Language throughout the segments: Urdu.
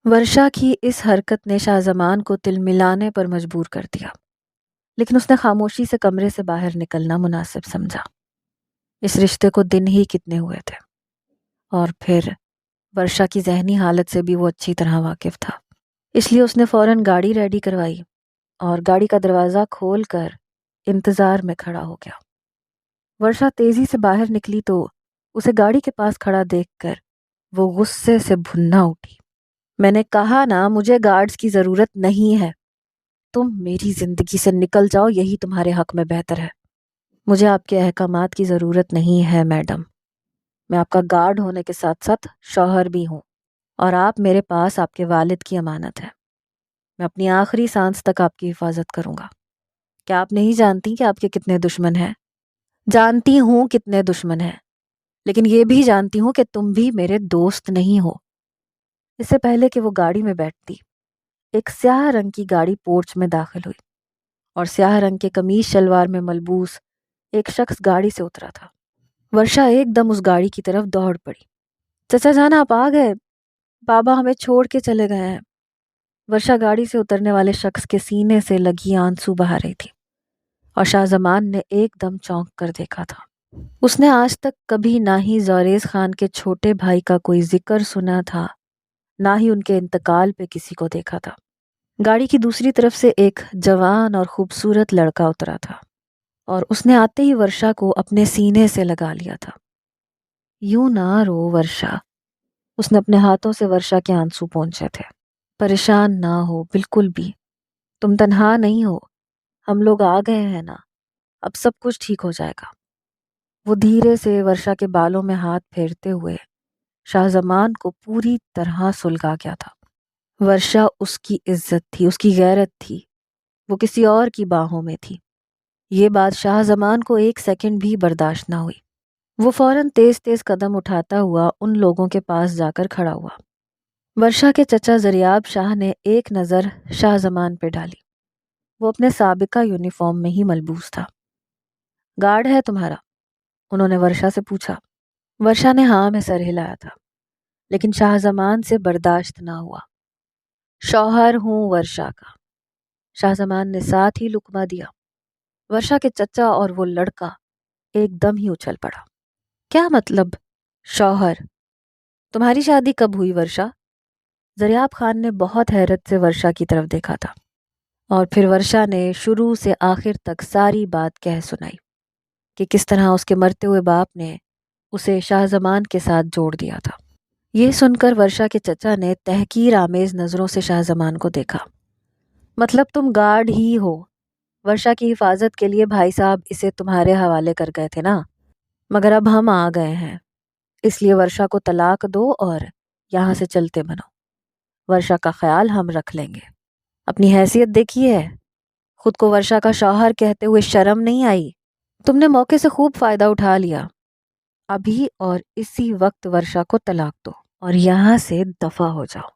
ورشا کی اس حرکت نے شاہ زمان کو تل ملانے پر مجبور کر دیا، لیکن اس نے خاموشی سے کمرے سے باہر نکلنا مناسب سمجھا۔ اس رشتے کو دن ہی کتنے ہوئے تھے، اور پھر ورشا کی ذہنی حالت سے بھی وہ اچھی طرح واقف تھا۔ اس لیے اس نے فوراً گاڑی ریڈی کروائی اور گاڑی کا دروازہ کھول کر انتظار میں کھڑا ہو گیا۔ ورشا تیزی سے باہر نکلی تو اسے گاڑی کے پاس کھڑا دیکھ کر وہ غصے سے بھننا اٹھی۔ میں نے کہا نا مجھے گارڈز کی ضرورت نہیں ہے، تم میری زندگی سے نکل جاؤ، یہی تمہارے حق میں بہتر ہے۔ مجھے آپ کے احکامات کی ضرورت نہیں ہے میڈم، میں آپ کا گارڈ ہونے کے ساتھ ساتھ شوہر بھی ہوں، اور آپ میرے پاس آپ کے والد کی امانت ہے۔ میں اپنی آخری سانس تک آپ کی حفاظت کروں گا۔ کیا آپ نہیں جانتی کہ آپ کے کتنے دشمن ہیں؟ جانتی ہوں کتنے دشمن ہیں، لیکن یہ بھی جانتی ہوں کہ تم بھی میرے دوست نہیں ہو۔ اس سے پہلے کہ وہ گاڑی میں بیٹھتی، ایک سیاہ رنگ کی گاڑی پورچ میں داخل ہوئی اور سیاہ رنگ کے قمیض شلوار میں ملبوس ایک شخص گاڑی سے اترا تھا۔ ورشا ایک دم اس گاڑی کی طرف دوڑ پڑی۔ چچا جان آپ آ گئے، بابا ہمیں چھوڑ کے چلے گئے ہیں۔ ورشا گاڑی سے اترنے والے شخص کے سینے سے لگی آنسو بہا رہی تھی، اور شاہ زمان نے ایک دم چونک کر دیکھا تھا۔ اس نے آج تک کبھی نہ ہی زوریز خان کے چھوٹے بھائی کا کوئی ذکر سنا تھا، نہ ہی ان کے انتقال پہ کسی کو دیکھا تھا۔ گاڑی کی دوسری طرف سے ایک جوان اور خوبصورت لڑکا اترا تھا، اور اس نے آتے ہی ورشا کو اپنے سینے سے لگا لیا تھا۔ یوں نہ رو ورشا، اس نے اپنے ہاتھوں سے ورشا کے آنسو پونچھے تھے۔ پریشان نہ ہو بالکل بھی، تم تنہا نہیں ہو، ہم لوگ آ گئے ہیں نا، اب سب کچھ ٹھیک ہو جائے گا۔ وہ دھیرے سے ورشا کے بالوں میں ہاتھ پھیرتے ہوئے شاہ زمان کو پوری طرح سلگا گیا تھا۔ ورشا اس کی عزت تھی، اس کی غیرت تھی، وہ کسی اور کی باہوں میں تھی۔ یہ بات شاہ زمان کو ایک سیکنڈ بھی برداشت نہ ہوئی۔ وہ فوراً تیز تیز قدم اٹھاتا ہوا ان لوگوں کے پاس جا کر کھڑا ہوا۔ ورشا کے چچا زریاب شاہ نے ایک نظر شاہ زمان پہ ڈالی۔ وہ اپنے سابقہ یونیفارم میں ہی ملبوس تھا۔ گارڈ ہے تمہارا؟ انہوں نے ورشا سے پوچھا۔ ورشا نے ہاں میں سر ہلایا تھا، لیکن شاہ زمان سے برداشت نہ ہوا۔ شوہر ہوں ورشا کا، شاہ زمان نے ساتھ ہی لقمہ دیا۔ ورشا کے چچا اور وہ لڑکا ایک دم ہی اچھل پڑا۔ کیا مطلب شوہر؟ تمہاری شادی کب ہوئی ورشا؟ زریاب خان نے بہت حیرت سے ورشا کی طرف دیکھا تھا، اور پھر ورشا نے شروع سے آخر تک ساری بات کہہ سنائی کہ کس طرح اس کے مرتے ہوئے باپ نے اسے شاہ زمان کے ساتھ جوڑ دیا تھا۔ یہ سن کر ورشا کے چچا نے تحقیر آمیز نظروں سے شاہ زمان کو دیکھا۔ مطلب تم گارڈ ہی ہو؟ ورشا کی حفاظت کے لیے بھائی صاحب اسے تمہارے حوالے کر گئے تھے نا، مگر اب ہم آ گئے ہیں، اس لیے ورشا کو طلاق دو اور یہاں سے چلتے بنو۔ ورشا کا خیال ہم رکھ لیں گے۔ اپنی حیثیت دیکھی ہے؟ خود کو ورشا کا شوہر کہتے ہوئے شرم نہیں آئی؟ تم نے موقع سے خوب فائدہ اٹھا لیا۔ ابھی اور اسی وقت ورشا کو طلاق دو اور یہاں سے دفع ہو جاؤ۔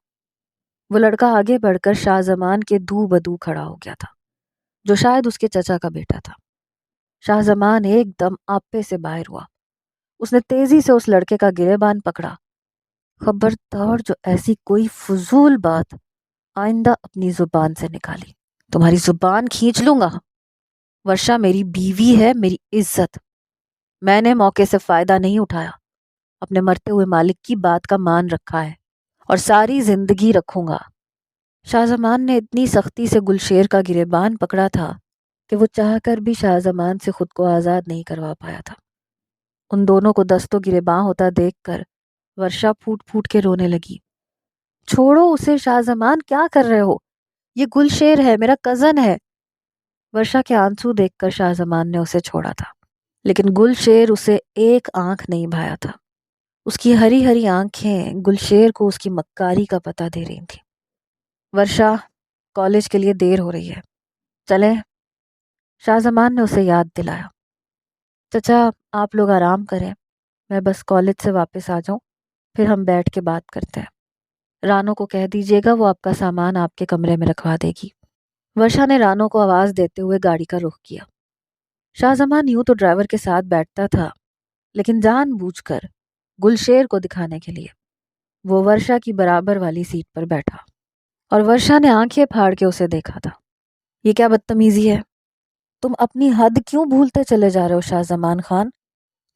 وہ لڑکا آگے بڑھ کر شاہ زمان کے دو بدو کھڑا ہو گیا تھا، جو شاید اس کے چچا کا بیٹا تھا۔ شاہ زمان ایک دم آپے سے باہر ہوا۔ اس نے تیزی سے اس لڑکے کا گریبان پکڑا۔ خبردار جو ایسی کوئی فضول بات آئندہ اپنی زبان سے نکالی، تمہاری زبان کھینچ لوں گا۔ ورشا میری بیوی ہے، میری عزت، میں نے موقع سے فائدہ نہیں اٹھایا، اپنے مرتے ہوئے مالک کی بات کا مان رکھا ہے اور ساری زندگی رکھوں گا۔ شاہ زمان نے اتنی سختی سے گلشیر کا گریبان پکڑا تھا کہ وہ چاہ کر بھی شاہ زمان سے خود کو آزاد نہیں کروا پایا تھا۔ ان دونوں کو دست و گریباں ہوتا دیکھ کر ورشا پھوٹ پھوٹ کے رونے لگی۔ چھوڑو اسے شاہ زمان، کیا کر رہے ہو؟ یہ گلشیر ہے، میرا کزن ہے۔ ورشا کے آنسو دیکھ کر شاہ زمان نے اسے چھوڑا تھا، لیکن گلشیر اسے ایک آنکھ نہیں بھایا تھا۔ اس کی ہری ہری آنکھیں گلشیر کو اس کی مکاری کا پتہ دے رہی تھیں۔ ورشا، کالج کے لیے دیر ہو رہی ہے، چلیں؟ شاہ زمان نے اسے یاد دلایا۔ چچا آپ لوگ آرام کریں، میں بس کالج سے واپس آ جاؤں، پھر ہم بیٹھ کے بات کرتے ہیں۔ رانو کو کہہ دیجیے گا وہ آپ کا سامان آپ کے کمرے میں رکھوا دے گی۔ ورشا نے رانو کو آواز دیتے ہوئے گاڑی کا رخ کیا۔ شاہ زمان یوں تو ڈرائیور کے ساتھ بیٹھتا تھا، لیکن جان بوجھ کر گلشیر کو دکھانے کے لیے۔ وہ ورشا کی برابر والی سیٹ پر بیٹھا اور ورشا نے آنکھیں پھاڑ کے اسے دیکھا تھا۔ یہ کیا بدتمیزی ہے؟ تم اپنی حد کیوں بھولتے چلے جا رہے ہو شاہ زمان خان؟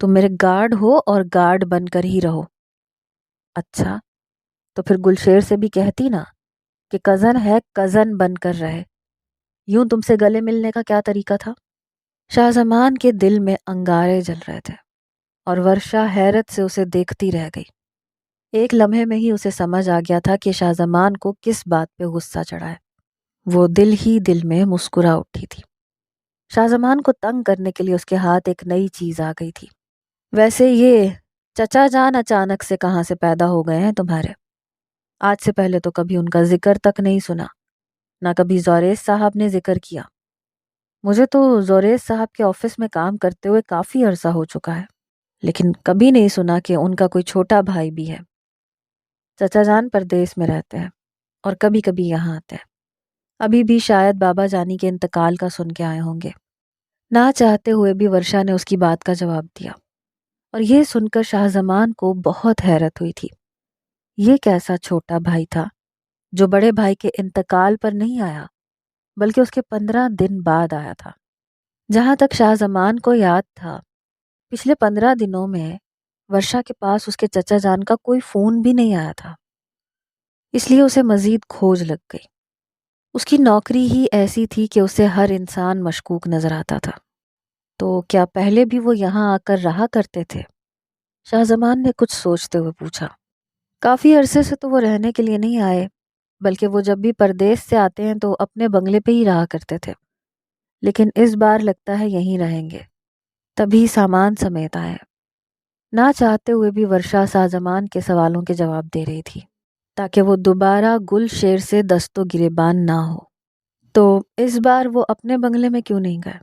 تم میرے گارڈ ہو اور گارڈ بن کر ہی رہو۔ اچھا تو پھر گلشیر سے بھی کہتی نا کہ کزن ہے، کزن بن کر رہے۔ یوں تم سے گلے ملنے کا کیا طریقہ تھا؟ شاہ زمان کے دل میں انگارے جل رہے تھے اور ورشا حیرت سے اسے دیکھتی رہ گئی۔ ایک لمحے میں ہی اسے سمجھ آ گیا تھا کہ شاہ زمان کو کس بات پہ غصہ چڑھا ہے۔ وہ دل ہی دل میں مسکرا اٹھی تھی۔ شاہ زمان کو تنگ کرنے کے لیے اس کے ہاتھ ایک نئی چیز آ گئی تھی۔ ویسے یہ چچا جان اچانک سے کہاں سے پیدا ہو گئے ہیں تمہارے؟ آج سے پہلے تو کبھی ان کا ذکر تک نہیں سنا، نہ کبھی زوریس صاحب نے ذکر کیا۔ مجھے تو زوریس صاحب کے آفس میں کام کرتے ہوئے کافی عرصہ ہو چکا ہے، لیکن کبھی نہیں سنا کہ ان کا کوئی چھوٹا بھائی بھی ہے۔ چچا جان پردیس میں رہتے ہیں اور کبھی کبھی یہاں آتے ہیں۔ ابھی بھی شاید بابا جانی کے انتقال کا سن کے آئے ہوں گے۔ نہ چاہتے ہوئے بھی ورشا نے اس کی بات کا جواب دیا، اور یہ سن کر شاہ زمان کو بہت حیرت ہوئی تھی۔ یہ کیسا چھوٹا بھائی تھا جو بڑے بھائی کے انتقال پر نہیں آیا بلکہ اس کے 15 دن بعد آیا تھا؟ جہاں تک شاہ زمان کو یاد تھا، پچھلے 15 دنوں میں ورشا کے پاس اس کے چچا جان کا کوئی فون بھی نہیں آیا تھا۔ اس لیے اسے مزید کھوج لگ گئی۔ اس کی نوکری ہی ایسی تھی کہ اسے ہر انسان مشکوک نظر آتا تھا۔ تو کیا پہلے بھی وہ یہاں آ کر رہا کرتے تھے؟ شاہ زمان نے کچھ سوچتے ہوئے پوچھا۔ کافی عرصے سے تو وہ رہنے کے لیے نہیں آئے، بلکہ وہ جب بھی پردیس سے آتے ہیں تو اپنے بنگلے پہ ہی رہا کرتے تھے، لیکن اس بار لگتا ہے یہیں رہیں گے، تبھی سامان سمیت آئے۔ نہ چاہتے ہوئے بھی ورشا شاہ زمان کے سوالوں کے جواب دے رہی تھی تاکہ وہ دوبارہ گلشیر سے دست و گریبان نہ ہو۔ تو اس بار وہ اپنے بنگلے میں کیوں نہیں گئے؟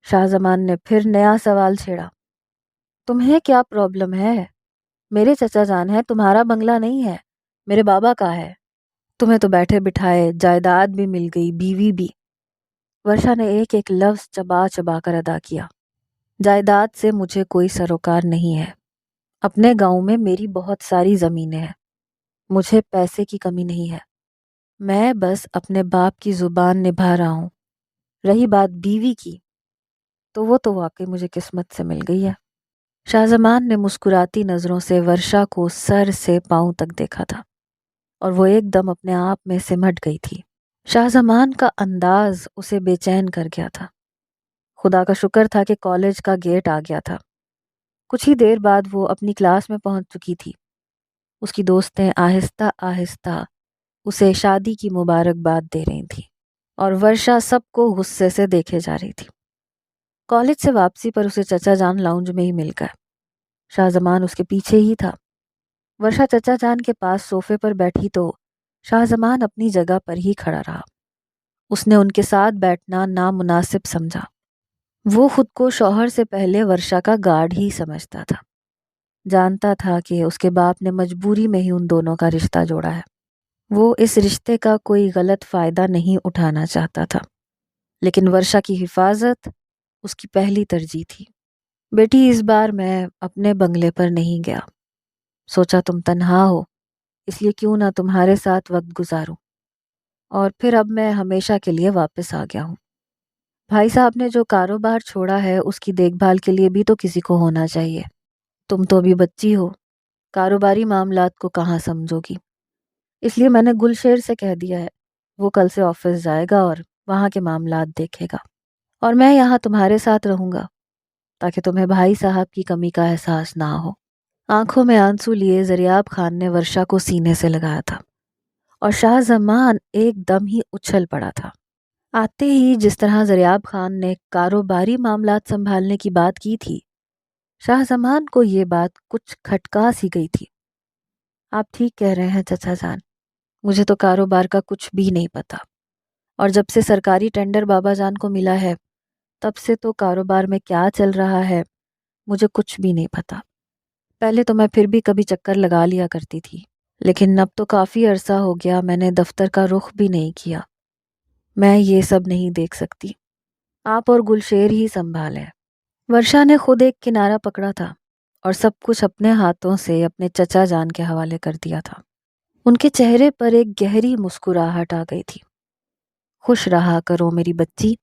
شاہ زمان نے پھر نیا سوال چھیڑا۔ تمہیں کیا پرابلم ہے؟ میرے چچا جان ہے، تمہارا بنگلہ نہیں ہے، میرے بابا کا ہے۔ تمہیں تو بیٹھے بٹھائے جائیداد بھی مل گئی، بیوی بھی۔ ورشا نے ایک ایک لفظ چبا چبا کر ادا کیا۔ جائیداد سے مجھے کوئی سروکار نہیں ہے۔ اپنے گاؤں میں میری بہت ساری زمینیں ہیں، مجھے پیسے کی کمی نہیں ہے۔ میں بس اپنے باپ کی زبان نبھا رہا ہوں۔ رہی بات بیوی کی، تو وہ تو واقعی مجھے قسمت سے مل گئی ہے۔ شاہ زمان نے مسکراتی نظروں سے ورشا کو سر سے پاؤں تک دیکھا تھا اور وہ ایک دم اپنے آپ میں سمٹ گئی تھی۔ شاہ زمان کا انداز اسے بے چین کر گیا تھا۔ خدا کا شکر تھا کہ کالج کا گیٹ آ گیا تھا۔ کچھ ہی دیر بعد وہ اپنی کلاس میں پہنچ چکی تھی۔ اس کی دوستیں آہستہ آہستہ اسے شادی کی مبارکباد دے رہی تھیں اور ورشا سب کو غصے سے دیکھے جا رہی تھی۔ کالج سے واپسی پر اسے چچا جان لاؤنج میں ہی مل گئے۔ شاہ زمان اس کے پیچھے ہی تھا۔ ورشا چچا جان کے پاس صوفے پر بیٹھی تو شاہ زمان اپنی جگہ پر ہی کھڑا رہا۔ اس نے ان کے ساتھ بیٹھنا نامناسب سمجھا۔ وہ خود کو شوہر سے پہلے ورشا کا گارڈ ہی سمجھتا تھا۔ جانتا تھا کہ اس کے باپ نے مجبوری میں ہی ان دونوں کا رشتہ جوڑا ہے۔ وہ اس رشتے کا کوئی غلط فائدہ نہیں اٹھانا چاہتا تھا، لیکن ورشا کی حفاظت اس کی پہلی ترجیح تھی۔ بیٹی، اس بار میں اپنے بنگلے پر نہیں گیا۔ سوچا تم تنہا ہو، اس لیے کیوں نہ تمہارے ساتھ وقت گزاروں، اور پھر اب میں ہمیشہ کے لیے واپس آ گیا ہوں۔ بھائی صاحب نے جو کاروبار چھوڑا ہے اس کی دیکھ بھال کے لیے بھی تو کسی کو ہونا چاہیے۔ تم تو ابھی بچی ہو، کاروباری معاملات کو کہاں سمجھو گی۔ اس لیے میں نے گلشیر سے کہہ دیا ہے، وہ کل سے آفس جائے گا اور وہاں کے معاملات دیکھے گا، اور میں یہاں تمہارے ساتھ رہوں گا تاکہ تمہیں بھائی صاحب کی کمی کا احساس نہ ہو۔ آنکھوں میں آنسو لیے زریاب خان نے ورشا کو سینے سے لگایا تھا اور شاہ زمان ایک دم ہی اچھل پڑا تھا۔ آتے ہی جس طرح زریاب خان نے کاروباری معاملات سنبھالنے کی بات کی تھی، شاہ زمان کو یہ بات کچھ کھٹکا سی گئی تھی۔ آپ ٹھیک کہہ رہے ہیں چچا جان، مجھے تو کاروبار کا کچھ بھی نہیں پتا، اور جب سے سرکاری ٹینڈر بابا جان کو ملا ہے تب سے تو کاروبار میں کیا چل رہا ہے مجھے کچھ بھی نہیں پتا۔ پہلے تو میں پھر بھی کبھی چکر لگا لیا کرتی تھی، لیکن اب تو کافی عرصہ ہو گیا میں نے دفتر کا رخ بھی نہیں کیا۔ میں یہ سب نہیں دیکھ سکتی، آپ اور گلشیر ہی سنبھالیں۔ ورشا نے خود ایک کنارہ پکڑا تھا اور سب کچھ اپنے ہاتھوں سے اپنے چچا جان کے حوالے کر دیا تھا۔ ان کے چہرے پر ایک گہری مسکراہٹ آ گئی تھی۔ خوش رہا کرو میری بچی،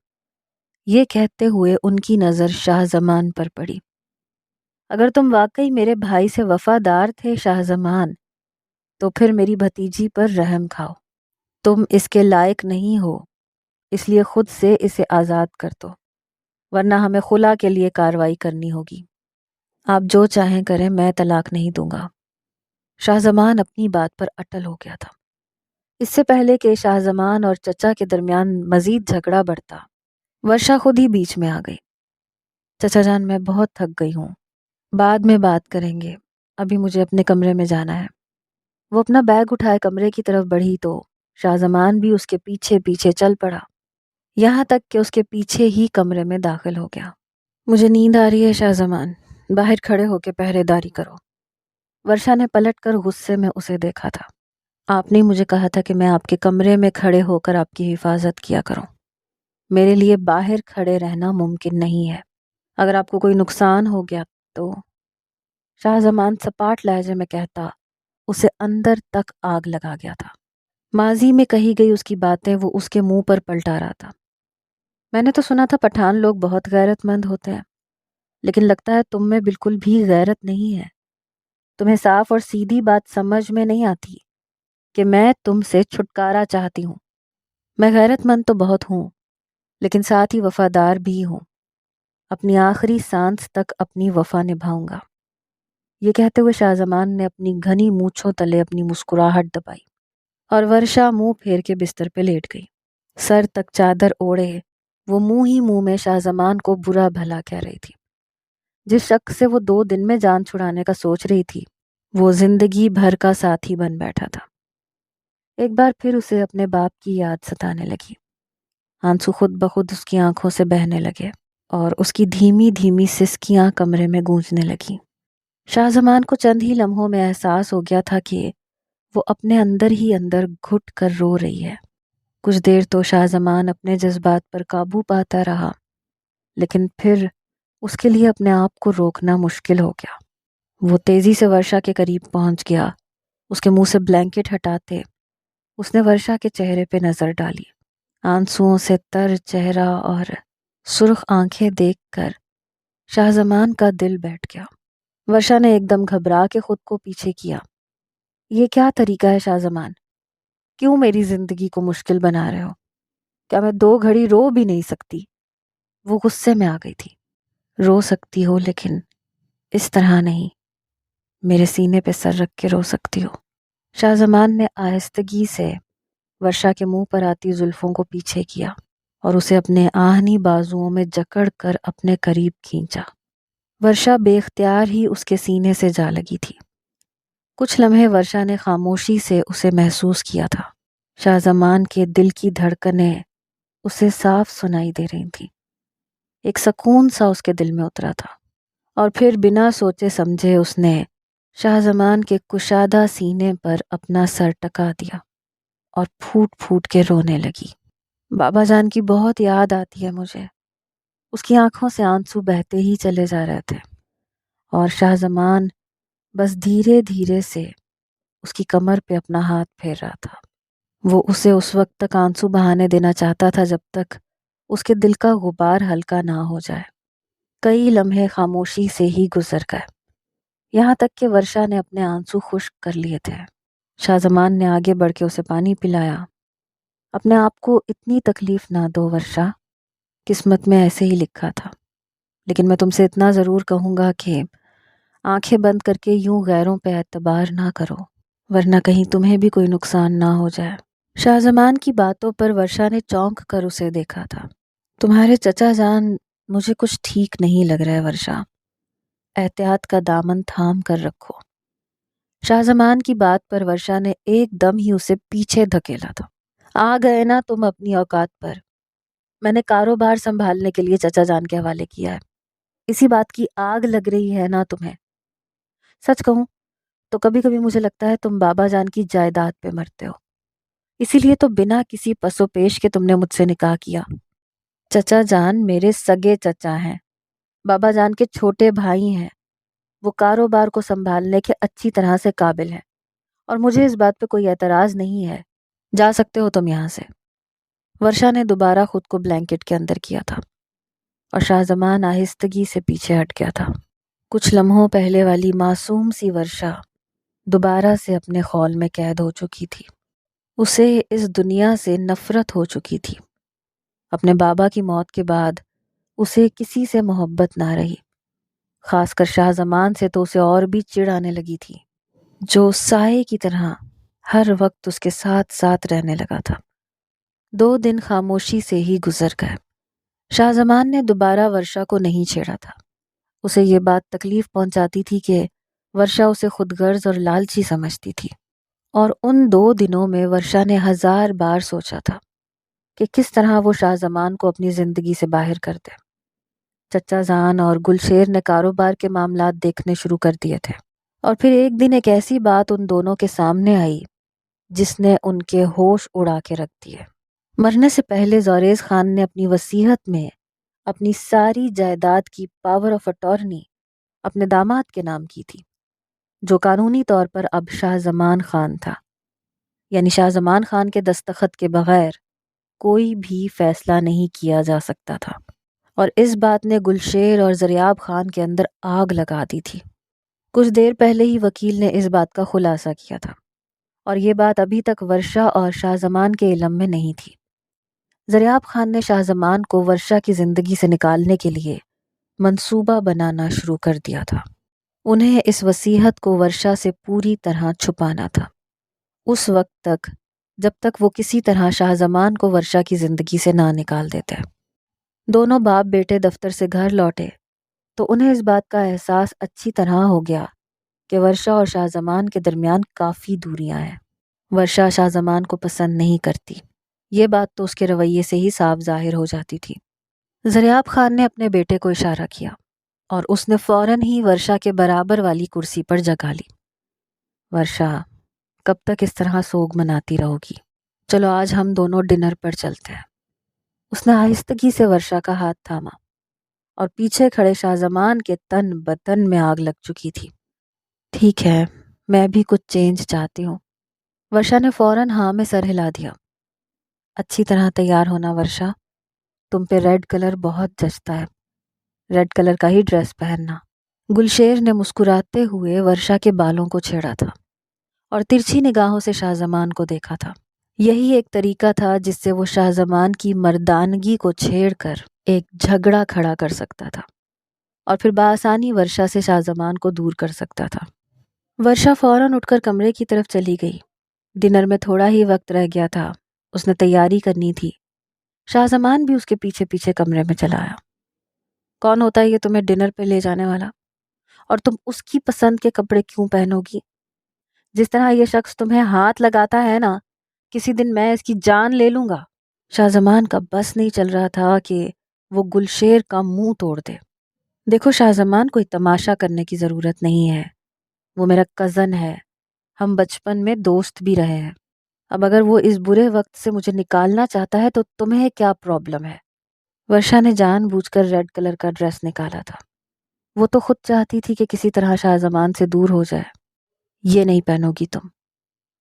یہ کہتے ہوئے ان کی نظر شاہ زمان پر پڑی۔ اگر تم واقعی میرے بھائی سے وفادار تھے شاہ زمان، تو پھر میری بھتیجی پر رحم کھاؤ۔ تم اس کے لائق نہیں ہو، اس لیے خود سے اسے آزاد کر دو، ورنہ ہمیں خلا کے لیے کارروائی کرنی ہوگی۔ آپ جو چاہیں کریں، میں طلاق نہیں دوں گا۔ شاہ زمان اپنی بات پر اٹل ہو گیا تھا۔ اس سے پہلے کہ شاہ زمان اور چچا کے درمیان مزید جھگڑا بڑھتا، ورشا خود ہی بیچ میں آ گئی۔ چچا جان، میں بہت تھک گئی ہوں، بعد میں بات کریں گے، ابھی مجھے اپنے کمرے میں جانا ہے۔ وہ اپنا بیگ اٹھائے کمرے کی طرف بڑھی تو شاہ زمان بھی اس کے پیچھے پیچھے چل پڑا، یہاں تک کہ اس کے پیچھے ہی کمرے میں داخل ہو گیا۔ مجھے نیند آ رہی ہے شاہ زمان، باہر کھڑے ہو کے پہرے داری کرو۔ ورشا نے پلٹ کر غصے میں اسے دیکھا تھا۔ آپ نے مجھے کہا تھا کہ میں آپ کے کمرے میں کھڑے ہو کر آپ کی حفاظت کیا کروں۔ میرے لیے باہر کھڑے رہنا ممکن نہیں ہے۔ اگر آپ کو کوئی نقصان ہو گیا تو، شاہ زمان سپاٹ لہجے میں کہتا، اسے اندر تک آگ لگا گیا تھا۔ ماضی میں کہی گئی اس کی باتیں وہ اس کے منہ پر پلٹا رہا تھا۔ میں نے تو سنا تھا پٹھان لوگ بہت غیرت مند ہوتے ہیں، لیکن لگتا ہے تم میں بالکل بھی غیرت نہیں ہے۔ تمہیں صاف اور سیدھی بات سمجھ میں نہیں آتی کہ میں تم سے چھٹکارا چاہتی ہوں۔ میں غیرت مند تو بہت ہوں، لیکن ساتھ ہی وفادار بھی ہوں۔ اپنی آخری سانس تک اپنی وفا نبھاؤں گا۔ یہ کہتے ہوئے شاہ زمان نے اپنی گھنی مونچھوں تلے اپنی مسکراہٹ دبائی اور ورشا منہ پھیر کے بستر پہ لیٹ گئی۔ سر تک چادر اوڑھے وہ منہ ہی منہ میں شاہ زمان کو برا بھلا کہہ رہی تھی۔ جس شخص سے وہ 2 دن میں جان چھڑانے کا سوچ رہی تھی، وہ زندگی بھر کا ساتھی بن بیٹھا تھا۔ ایک بار پھر اسے اپنے باپ کی یاد ستانے لگی۔ آنسو خود بخود اس کی آنکھوں سے بہنے لگے اور اس کی دھیمی دھیمی سسکیاں کمرے میں گونجنے لگیں۔ شاہ زمان کو چند ہی لمحوں میں احساس ہو گیا تھا کہ وہ اپنے اندر ہی اندر گھٹ کر رو رہی ہے۔ کچھ دیر تو شاہ زمان اپنے جذبات پر قابو پاتا رہا، لیکن پھر اس کے لیے اپنے آپ کو روکنا مشکل ہو گیا۔ وہ تیزی سے ورشا کے قریب پہنچ گیا۔ اس کے منہ سے بلینکٹ ہٹاتے اس نے ورشا کے چہرے پہ نظر ڈالی۔ آنسوؤں سے تر چہرہ اور سرخ آنکھیں دیکھ کر شاہ زمان کا دل بیٹھ گیا۔ ورشا نے ایک دم گھبرا کے خود کو پیچھے کیا۔ یہ کیا طریقہ ہے شاہ زمان؟ کیوں میری زندگی کو مشکل بنا رہے ہو؟ کیا میں 2 گھڑی رو بھی نہیں سکتی؟ وہ غصے میں آ گئی تھی۔ رو سکتی ہو، لیکن اس طرح نہیں۔ میرے سینے پہ سر رکھ کے رو سکتی ہو۔ شاہ زمان نے آہستگی سے ورشا کے منہ پر آتی زلفوں کو پیچھے کیا اور اسے اپنے آہنی بازوؤں میں جکڑ کر اپنے قریب کھینچا۔ ورشا بے اختیار ہی اس کے سینے سے جا لگی تھی۔ کچھ لمحے ورشا نے خاموشی سے اسے محسوس کیا تھا۔ شاہ زمان کے دل کی دھڑکنیں اسے صاف سنائی دے رہی تھیں۔ ایک سکون سا اس کے دل میں اترا تھا، اور پھر بنا سوچے سمجھے اس نے شاہ زمان کے کشادہ سینے پر اپنا سر ٹکا دیا اور پھوٹ پھوٹ کے رونے لگی۔ بابا جان کی بہت یاد آتی ہے مجھے۔ اس کی آنکھوں سے آنسو بہتے ہی چلے جا رہے تھے، اور شاہ زمان بس دھیرے دھیرے سے اس کی کمر پہ اپنا ہاتھ پھیر رہا تھا۔ وہ اسے اس وقت تک آنسو بہانے دینا چاہتا تھا جب تک اس کے دل کا غبار ہلکا نہ ہو جائے۔ کئی لمحے خاموشی سے ہی گزر گئے، یہاں تک کہ ورشا نے اپنے آنسو خشک کر لیے تھے۔ شاہ زمان نے آگے بڑھ کے اسے پانی پلایا۔ اپنے آپ کو اتنی تکلیف نہ دو ورشا، قسمت میں ایسے ہی لکھا تھا۔ لیکن میں تم سے اتنا ضرور کہوں گا کہ آنکھیں بند کر کے یوں غیروں پہ اعتبار نہ کرو، ورنہ کہیں تمہیں بھی کوئی نقصان نہ ہو جائے۔ شاہ زمان کی باتوں پر ورشا نے چونک کر اسے دیکھا تھا۔ تمہارے چچا جان مجھے کچھ ٹھیک نہیں لگ رہا ہے ورشا، احتیاط کا دامن تھام کر رکھو۔ شاہ زمان کی بات پر ورشا نے ایک دم ہی اسے پیچھے دھکیلا تھا۔ آ گئے نا تم اپنی اوقات پر؟ میں نے کاروبار سنبھالنے کے لیے چچا جان کے حوالے کیا ہے، اسی بات کی آگ لگ رہی ہے نا تمہیں؟ سچ کہوں تو کبھی کبھی مجھے لگتا ہے تم بابا جان کی جائیداد پہ مرتے ہو، اسی لیے تو بنا کسی پس و پیش کے تم نے مجھ سے نکاح کیا۔ چچا جان میرے سگے چچا ہیں، بابا جان کے چھوٹے بھائی ہیں، وہ کاروبار کو سنبھالنے کے اچھی طرح سے قابل ہیں اور مجھے اس بات پہ کوئی اعتراض نہیں ہے. جا سکتے ہو تم یہاں سے. ورشا نے دوبارہ خود کو بلینکٹ کے اندر کیا تھا اور شاہزمان آہستگی سے پیچھے ہٹ گیا تھا. کچھ لمحوں پہلے والی معصوم سی ورشا دوبارہ سے اپنے خول میں قید ہو چکی تھی. اسے اس دنیا سے نفرت ہو چکی تھی. اپنے بابا کی موت کے بعد اسے کسی سے محبت نہ رہی، خاص کر شاہزمان سے تو اسے اور بھی چڑ آنے لگی تھی، جو سائے کی طرح ہر وقت اس کے ساتھ ساتھ رہنے لگا تھا. 2 دن خاموشی سے ہی گزر گئے. شاہزمان نے دوبارہ ورشا کو نہیں چھیڑا تھا. اسے یہ بات تکلیف پہنچاتی تھی کہ ورشا اسے خود غرض اور لالچی سمجھتی تھی، اور ان 2 دنوں میں ورشا نے 1000 بار سوچا تھا کہ کس طرح وہ شاہزمان کو اپنی زندگی سے باہر کر دے. چچا جان اور گلشیر نے کاروبار کے معاملات دیکھنے شروع کر دیے تھے، اور پھر ایک دن ایک ایسی بات ان دونوں کے سامنے آئی جس نے ان کے ہوش اڑا کے رکھ دیے. مرنے سے پہلے زوریز خان نے اپنی وصیت میں اپنی ساری جائیداد کی پاور آف اٹارنی اپنے داماد کے نام کی تھی، جو قانونی طور پر اب شاہزمان خان تھا. یعنی شاہزمان خان کے دستخط کے بغیر کوئی بھی فیصلہ نہیں کیا جا سکتا تھا، اور اس بات نے گلشیر اور زریاب خان کے اندر آگ لگا دی تھی. کچھ دیر پہلے ہی وکیل نے اس بات کا خلاصہ کیا تھا، اور یہ بات ابھی تک ورشا اور شاہزمان کے علم میں نہیں تھی. زریاب خان نے شاہزمان کو ورشا کی زندگی سے نکالنے کے لیے منصوبہ بنانا شروع کر دیا تھا. انہیں اس وصیت کو ورشا سے پوری طرح چھپانا تھا، اس وقت تک جب تک وہ کسی طرح شاہزمان کو ورشا کی زندگی سے نہ نکال دیتے. دونوں باپ بیٹے دفتر سے گھر لوٹے تو انہیں اس بات کا احساس اچھی طرح ہو گیا کہ ورشا اور شاہزمان کے درمیان کافی دوریاں ہیں. ورشا شاہزمان کو پسند نہیں کرتی، یہ بات تو اس کے رویے سے ہی صاف ظاہر ہو جاتی تھی. زریاب خان نے اپنے بیٹے کو اشارہ کیا اور اس نے فوراً ہی ورشا کے برابر والی کرسی پر جگہ لی. ورشا، کب تک اس طرح سوگ مناتی رہو گی؟ چلو آج ہم دونوں ڈنر پر چلتے ہیں. اس نے آہستگی سے ورشا کا ہاتھ تھاما اور پیچھے کھڑے شاہزمان کے تن بدن میں آگ لگ چکی تھی. ٹھیک ہے، میں بھی کچھ چینج چاہتی ہوں. ورشا نے فوراً ہاں میں سر ہلا دیا. اچھی طرح تیار ہونا ورشا، تم پہ ریڈ کلر بہت جچتا ہے، ریڈ کلر کا ہی ڈریس پہننا. گلشیر نے مسکراتے ہوئے ورشا کے بالوں کو چھیڑا تھا اور ترچھی نگاہوں سے شاہزمان کو دیکھا تھا. یہی ایک طریقہ تھا جس سے وہ شاہزمان کی مردانگی کو چھیڑ کر ایک جھگڑا کھڑا کر سکتا تھا اور پھر بآسانی ورشا سے شاہزمان کو دور کر سکتا تھا. ورشا فوراً اٹھ کر کمرے کی طرف چلی گئی. ڈنر میں تھوڑا ہی وقت رہ گیا تھا، اس نے تیاری کرنی تھی. شاہزمان بھی اس کے پیچھے پیچھے کمرے میں چلا آیا. کون ہوتا ہے یہ تمہیں ڈنر پہ لے جانے والا؟ اور تم اس کی پسند کے کپڑے کیوں پہنو گی؟ جس طرح یہ شخص تمہیں ہاتھ لگاتا ہے نا، کسی دن میں اس کی جان لے لوں گا. شاہزمان کا بس نہیں چل رہا تھا کہ وہ گلشیر کا منہ توڑ دے. دیکھو شاہزمان، کوئی تماشا کرنے کی ضرورت نہیں ہے. وہ میرا کزن ہے، ہم بچپن میں دوست بھی رہے ہیں. اب اگر وہ اس برے وقت سے مجھے نکالنا چاہتا ہے تو تمہیں کیا پرابلم ہے؟ ورشا نے جان بوجھ کر ریڈ کلر کا ڈریس نکالا تھا. وہ تو خود چاہتی تھی کہ کسی طرح شاہزمان سے دور ہو جائے. یہ نہیں پہنو گی تم.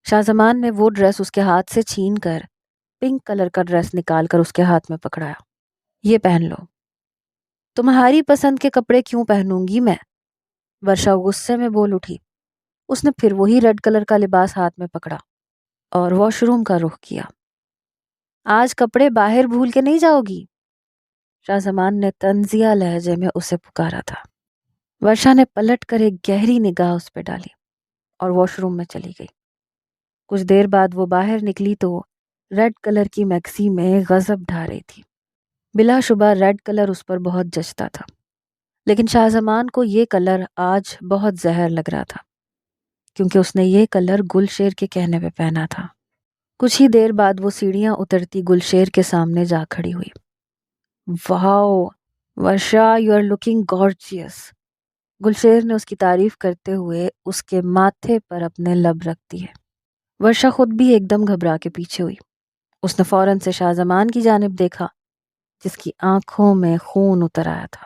شاہزمان نے وہ ڈریس اس کے ہاتھ سے چھین کر پنک کلر کا ڈریس نکال کر اس کے ہاتھ میں پکڑایا. یہ پہن لو. تمہاری پسند کے کپڑے کیوں پہنوں گی میں؟ ورشا غصے میں بول اٹھی. اس نے پھر وہی ریڈ کلر کا لباس ہاتھ میں پکڑا اور واش روم کا رخ کیا. آج کپڑے باہر بھول کے نہیں جاؤ گی؟ شاہزمان نے طنزیہ لہجے میں اسے پکارا تھا. ورشا نے پلٹ کر ایک گہری نگاہ اس پہ ڈالی اور واش روم میں چلی گئی. کچھ دیر بعد وہ باہر نکلی تو ریڈ کلر کی میکسی میں غضب ڈھا رہی تھی. بلا شبہ ریڈ کلر اس پر بہت جچتا تھا، لیکن شاہزمان کو یہ کلر آج بہت زہر لگ رہا تھا کیونکہ اس نے یہ کلر گلشیر کے کہنے پہ پہنا تھا. کچھ ہی دیر بعد وہ سیڑھیاں اترتی گلشیر کے سامنے جا کھڑی ہوئی. واو ورشا، یو آر لکنگ گارجیس. گلشیر نے اس کی تعریف کرتے ہوئے اس کے ماتھے پر اپنے لب رکھ دیے. ورشا خود بھی ایک دم گھبرا کے پیچھے ہوئی. اس نے فوراً سے شاہزمان کی جانب دیکھا جس کی آنکھوں میں خون اتر آیا تھا.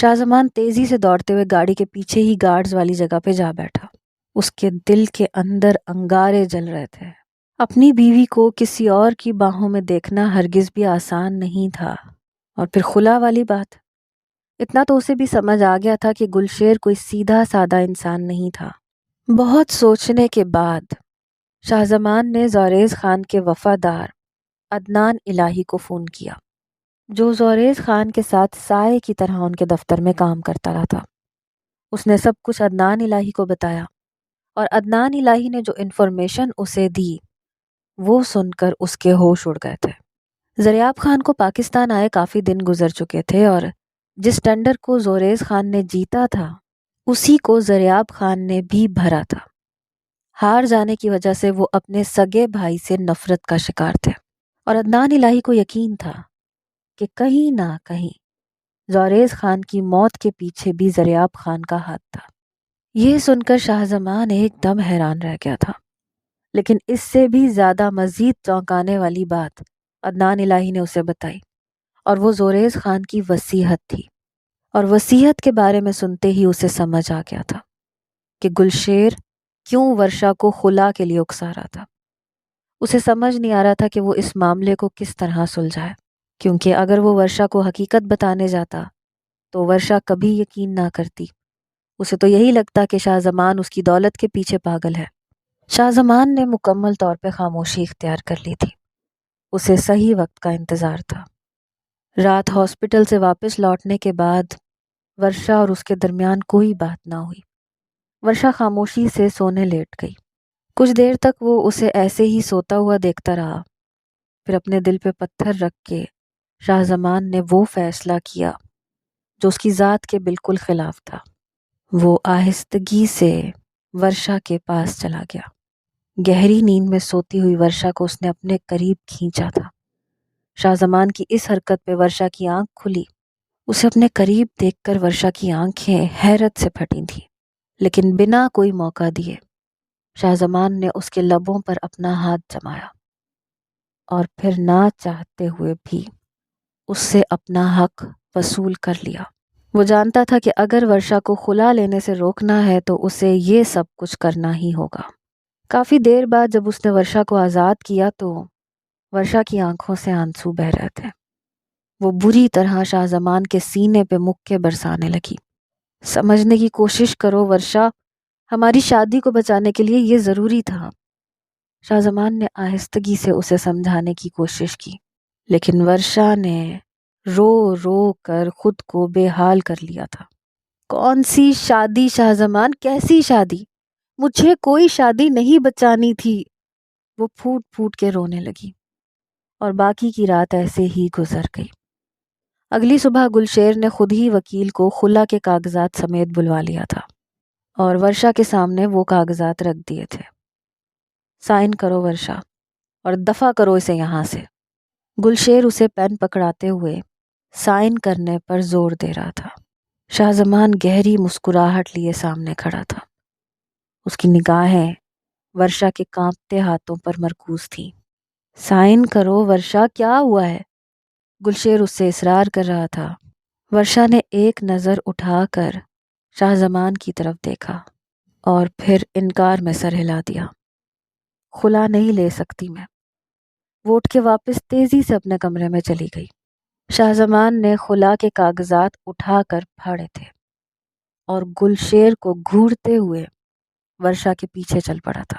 شاہزمان تیزی سے دوڑتے ہوئے گاڑی کے پیچھے ہی گارڈز والی جگہ پہ جا بیٹھا۔ اس کے دل کے اندر انگارے جل رہے تھے۔ اپنی بیوی کو کسی اور کی باہوں میں دیکھنا ہرگز بھی آسان نہیں تھا، اور پھر خلا والی بات، اتنا تو اسے بھی سمجھ آ گیا تھا کہ گلشیر کوئی سیدھا سادہ انسان نہیں تھا۔ بہت سوچنے کے بعد شاہزمان نے زوریز خان کے وفادار عدنان الہی کو فون کیا، جو زوریز خان کے ساتھ سائے کی طرح ان کے دفتر میں کام کرتا رہا تھا۔ اس نے سب کچھ عدنان الہی کو بتایا، اور عدنان الہی نے جو انفارمیشن اسے دی وہ سن کر اس کے ہوش اڑ گئے تھے۔ زریاب خان کو پاکستان آئے کافی دن گزر چکے تھے، اور جس ٹینڈر کو زوریز خان نے جیتا تھا اسی کو زریاب خان نے بھی بھرا تھا۔ ہار جانے کی وجہ سے وہ اپنے سگے بھائی سے نفرت کا شکار تھے، اور عدنان الہی کو یقین تھا کہ کہیں نہ کہیں زوریز خان کی موت کے پیچھے بھی زریاب خان کا ہاتھ تھا۔ یہ سن کر شاہزمان ایک دم حیران رہ گیا تھا، لیکن اس سے بھی زیادہ مزید چونکانے والی بات عدنان الہی نے اسے بتائی، اور وہ زوریز خان کی وصیت تھی۔ اور وصیت کے بارے میں سنتے ہی اسے سمجھ آ گیا تھا کہ گلشیر کیوں ورشا کو خلا کے لیے اکسا رہا تھا۔ اسے سمجھ نہیں آ رہا تھا کہ وہ اس معاملے کو کس طرح سلجھائے، کیونکہ اگر وہ ورشا کو حقیقت بتانے جاتا تو ورشا کبھی یقین نہ کرتی۔ اسے تو یہی لگتا کہ شاہزمان اس کی دولت کے پیچھے پاگل ہے۔ شاہزمان نے مکمل طور پہ خاموشی اختیار کر لی تھی۔ اسے صحیح وقت کا انتظار تھا۔ رات ہاسپٹل سے واپس لوٹنے کے بعد ورشا اور اس کے درمیان کوئی بات نہ ہوئی۔ ورشا خاموشی سے سونے لیٹ گئی۔ کچھ دیر تک وہ اسے ایسے ہی سوتا ہوا دیکھتا رہا، پھر اپنے دل پہ پتھر رکھ کے شاہزمان نے وہ فیصلہ کیا جو اس کی ذات کے بالکل خلاف تھا۔ وہ آہستگی سے ورشا کے پاس چلا گیا۔ گہری نیند میں سوتی ہوئی ورشا کو اس نے اپنے قریب کھینچا تھا۔ شاہزمان کی اس حرکت پہ ورشا کی آنکھ کھلی۔ اسے اپنے قریب دیکھ کر ورشا کی آنکھیں حیرت سے پھٹی تھیں، لیکن بنا کوئی موقع دیے شاہزمان نے اس کے لبوں پر اپنا ہاتھ جمایا، اور پھر نہ چاہتے ہوئے بھی اس سے اپنا حق وصول کر لیا۔ وہ جانتا تھا کہ اگر ورشا کو خلا لینے سے روکنا ہے تو اسے یہ سب کچھ کرنا ہی ہوگا۔ کافی دیر بعد جب اس نے ورشا کو آزاد کیا تو ورشا کی آنکھوں سے آنسو بہہ رہے تھے۔ وہ بری طرح شاہزمان کے سینے پہ مکے برسانے لگی۔ سمجھنے کی کوشش کرو ورشا، ہماری شادی کو بچانے کے لیے یہ ضروری تھا۔ شاہزمان نے آہستگی سے اسے سمجھانے کی کوشش کی، لیکن ورشا نے رو رو کر خود کو بے حال کر لیا تھا۔ کون سی شادی شاہزمان، کیسی شادی؟ مجھے کوئی شادی نہیں بچانی تھی۔ وہ پھوٹ پھوٹ کے رونے لگی، اور باقی کی رات ایسے ہی گزر گئی۔ اگلی صبح گلشیر نے خود ہی وکیل کو خلا کے کاغذات سمیت بلوا لیا تھا، اور ورشا کے سامنے وہ کاغذات رکھ دیے تھے۔ سائن کرو ورشا، اور دفع کرو اسے یہاں سے۔ گلشیر اسے پین پکڑاتے ہوئے سائن کرنے پر زور دے رہا تھا۔ شاہزمان گہری مسکراہٹ لیے سامنے کھڑا تھا۔ اس کی نگاہیں ورشا کے کانپتے ہاتھوں پر مرکوز تھیں۔ سائن کرو ورشا، کیا ہوا ہے؟ گلشیر اس سے اصرار کر رہا تھا۔ ورشا نے ایک نظر اٹھا کر شاہزمان کی طرف دیکھا، اور پھر انکار میں سر ہلا دیا۔ خلا نہیں لے سکتی میں۔ وہ اٹھ کے واپس تیزی سے اپنے کمرے میں چلی گئی۔ شاہزمان نے خلا کے کاغذات اٹھا کر پھاڑے تھے، اور گلشیر کو گھورتے ہوئے ورشا کے پیچھے چل پڑا تھا۔